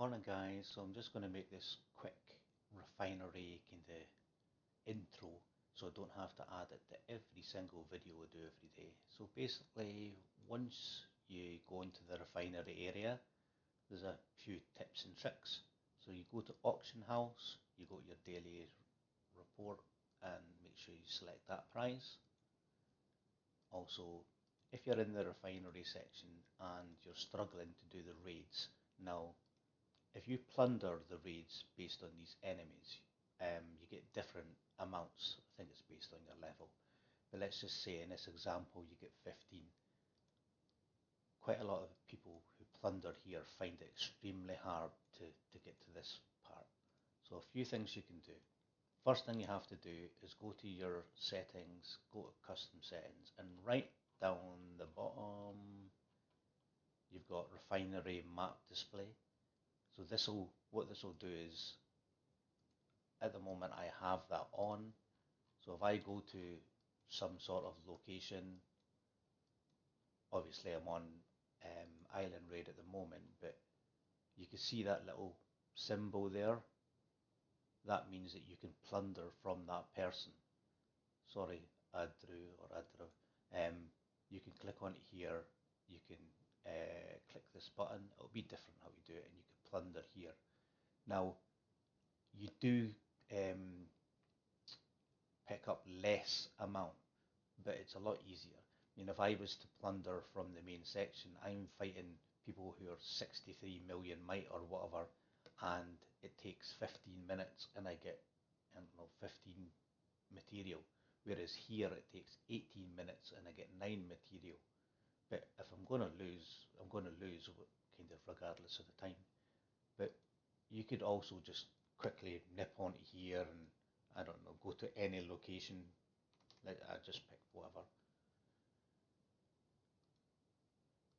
Morning guys, so I'm just going to make this quick refinery kind of intro so I don't have to add it to every single video I do every day. So basically once you go into the refinery area there's a few tips and tricks. So you go to auction house, you go to your daily report and make sure you select that price. Also if you're in the refinery section and you're struggling to do the raids, now if you plunder the raids based on these enemies, you get different amounts. I think it's based on your level. But let's just say in this example you get 15. Quite a lot of people who plunder here find it extremely hard to get to this part. So a few things you can do. First thing you have to do is go to your settings, go to custom settings, and right down the bottom you've got refinery map display. So what this will do is, at the moment I have that on. So if I go to some sort of location, obviously I'm on island raid at the moment, but you can see that little symbol there. That means that you can plunder from that person. Sorry, Adru or Adra. You can click on it here. You can click this button. It'll be different how you do it, and you can plunder here. Now, you do pick up less amount, but it's a lot easier. I mean, if I was to plunder from the main section, I'm fighting people who are 63 million might or whatever, and it takes 15 minutes and I get, I don't know, 15 material. Whereas here it takes 18 minutes and I get 9 material. But if I'm going to lose, I'm going to lose kind of regardless of the time. But you could also just quickly nip onto here and, I don't know, go to any location. I just picked whatever.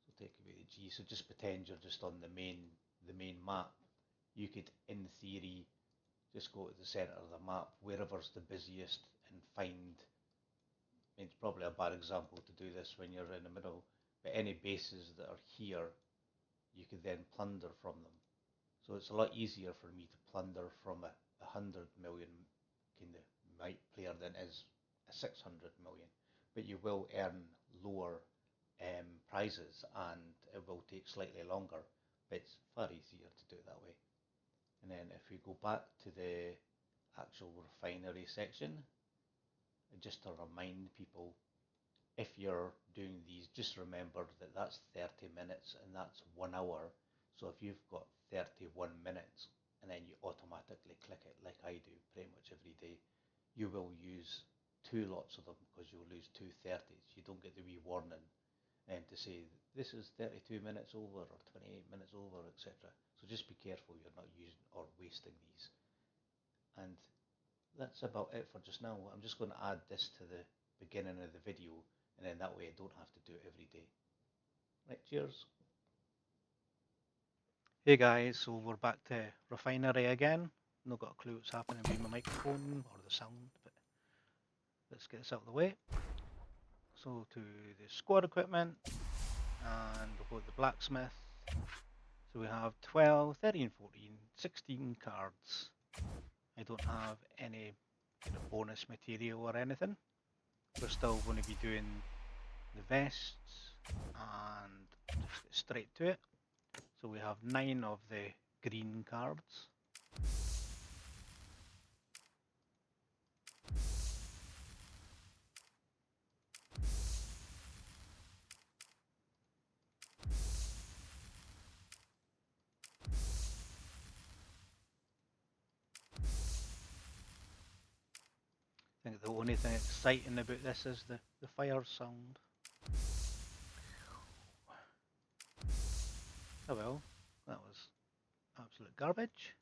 So take away the G. So just pretend you're just on the main map. You could, in theory, just go to the centre of the map, wherever's the busiest, and find. I mean, it's probably a bad example to do this when you're in the middle, but any bases that are here, you could then plunder from them. So it's a lot easier for me to plunder from a 100 million kind of might player than is a 600 million. But you will earn lower prizes and it will take slightly longer, but it's far easier to do it that way. And then if we go back to the actual refinery section, just to remind people, if you're doing these, just remember that that's 30 minutes and that's 1 hour. So if you've got 31 minutes and then you automatically click it like I do pretty much every day, you will use 2 lots of them because you'll lose 2 30s. You don't get the wee warning and to say this is 32 minutes over or 28 minutes over, etc. So just be careful you're not using or wasting these. And that's about it for just now. I'm just going to add this to the beginning of the video, and then that way I don't have to do it every day. Right, cheers. Hey guys, so we're back to Refinery again. Not got a clue what's happening with my microphone or the sound, but let's get this out of the way. So to the squad equipment, and we'll go to the blacksmith. So we have 12, 13, 14, 16 cards. I don't have any kind of bonus material or anything. We're still going to be doing the vests and just get straight to it. So we have 9 of the green cards. I think the only thing exciting about this is the fire sound. Oh well, that was absolute garbage.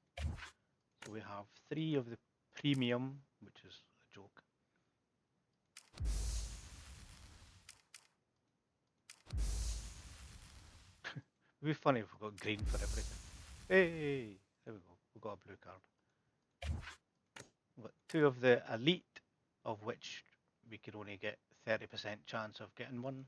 So we have 3 of the premium, which is a joke. It'd be funny if we got green for everything. Hey, there we go, we got a blue card. We've got 2 of the elite, of which we could only get 30% chance of getting one.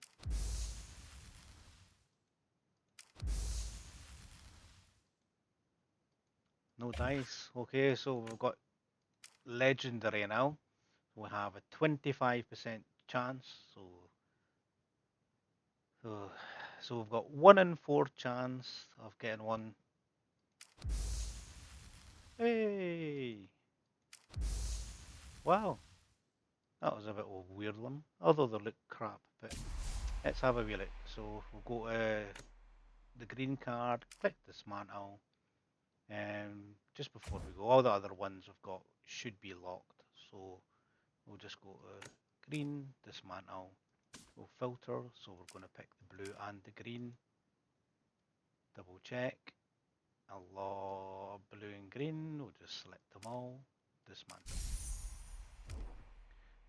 No dice. Okay, so we've got legendary now. We have a 25% chance. So, so we've got 1 in 4 chance of getting one. Hey! Wow, that was a bit of a weird one. Although they look crap, but let's have a wee look. So we'll go to the green card, click dismantle, and just before we go, all the other ones we've got should be locked. So we'll just go to green, dismantle, we'll filter, so we're going to pick the blue and the green, double check, blue and green, we'll just select them all, dismantle.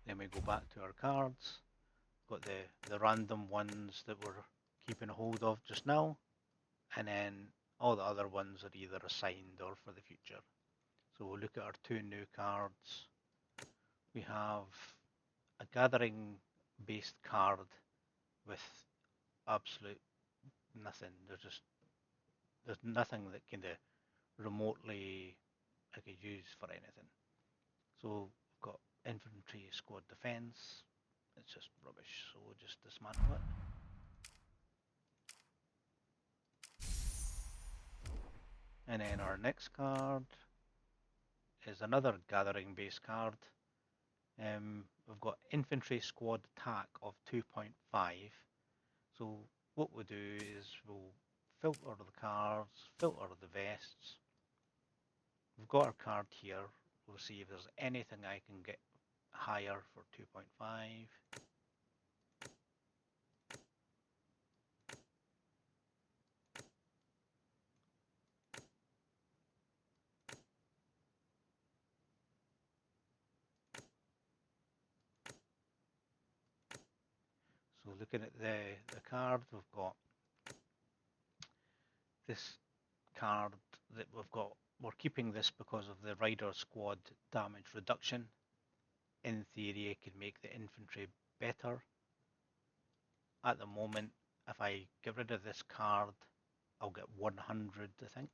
Then we go back to our cards, got the random ones that we're keeping a hold of just now, and then all the other ones are either assigned or for the future. So we'll look at our 2 new cards. We have a gathering based card with absolute nothing. There's nothing that kind of remotely I could use for anything. So we've got infantry squad defense. It's just rubbish, so we'll just dismantle it. And then our next card is another gathering based card. We've got infantry squad attack of 2.5. So what we'll do is we'll filter the cards, filter the vests. We've got our card here. We'll see if there's anything I can get higher for 2.5. So looking at the card, we've got this card that we're keeping this because of the rider squad damage reduction. In theory, it could make the infantry better. At the moment, if I get rid of this card, I'll get 100, I think.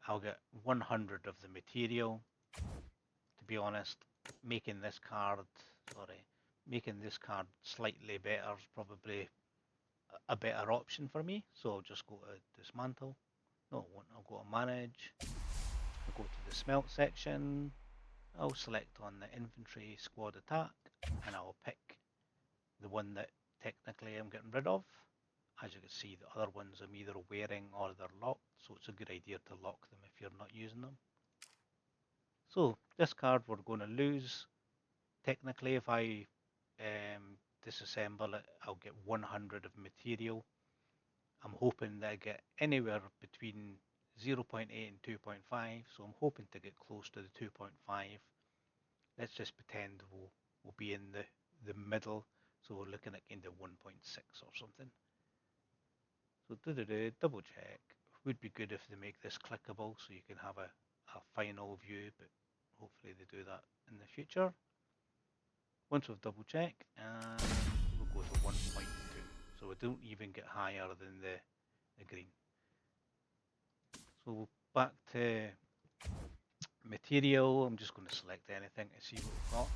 I'll get 100 of the material. To be honest, making this card slightly better is probably a better option for me. So I'll just go to dismantle. No, I won't. I'll go to manage. I'll go to the smelt section. I'll select on the infantry squad attack, and I'll pick the one that technically I'm getting rid of. As you can see, the other ones I'm either wearing or they're locked, so it's a good idea to lock them if you're not using them. So this card we're going to lose. Technically, if I disassemble it, I'll get 100 of material. I'm hoping that I get anywhere between 0.8 and 2.5, so I'm hoping to get close to the 2.5. Let's just pretend we'll be in the middle, so we're looking at kind of 1.6 or something. So double check. Would be good if they make this clickable so you can have a final view, but hopefully they do that in the future. Once we've double checked, we'll go to 1.2. So we don't even get higher than the green. So back to material, I'm just going to select anything to see what we've got.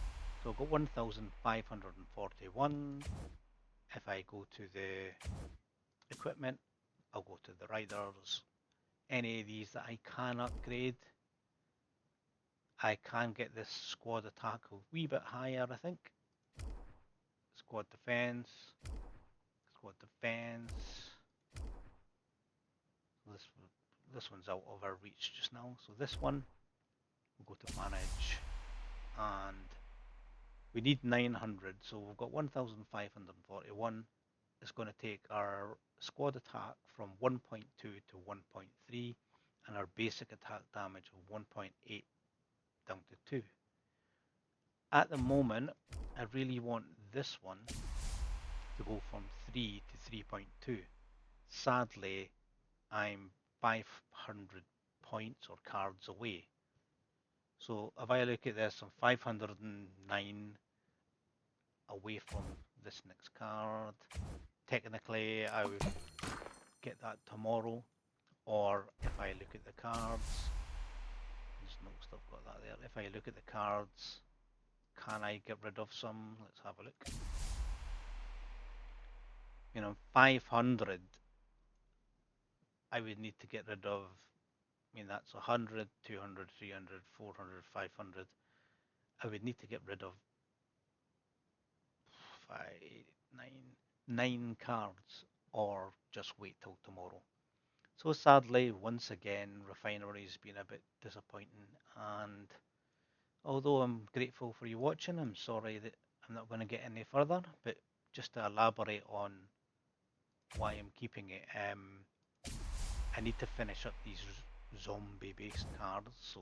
So I've got 1,541. If I go to the equipment, I'll go to the riders. Any of these that I can upgrade, I can get this squad attack a wee bit higher, I think. Squad defense. This one's out of our reach just now. So this one, we'll go to manage, and we need 900. So we've got 1,541. It's going to take our squad attack from 1.2 to 1.3, and our basic attack damage of 1.8 down to 2. At the moment, I really want this one to go from 3 to 3.2. Sadly, I'm 500 points or cards away. So if I look at this, I'm 509 away from this next card. Technically, get that tomorrow, or if I look at the cards, just noticed I've got that there. If I look at the cards, can I get rid of some? Let's have a look. 500, I would need to get rid of, that's 100, 200, 300, 400, 500. I would need to get rid of nine cards, or just wait till tomorrow. So sadly, once again, Refinery's been a bit disappointing, and although I'm grateful for you watching, I'm sorry that I'm not going to get any further, but just to elaborate on why I'm keeping it, I need to finish up these zombie-based cards, so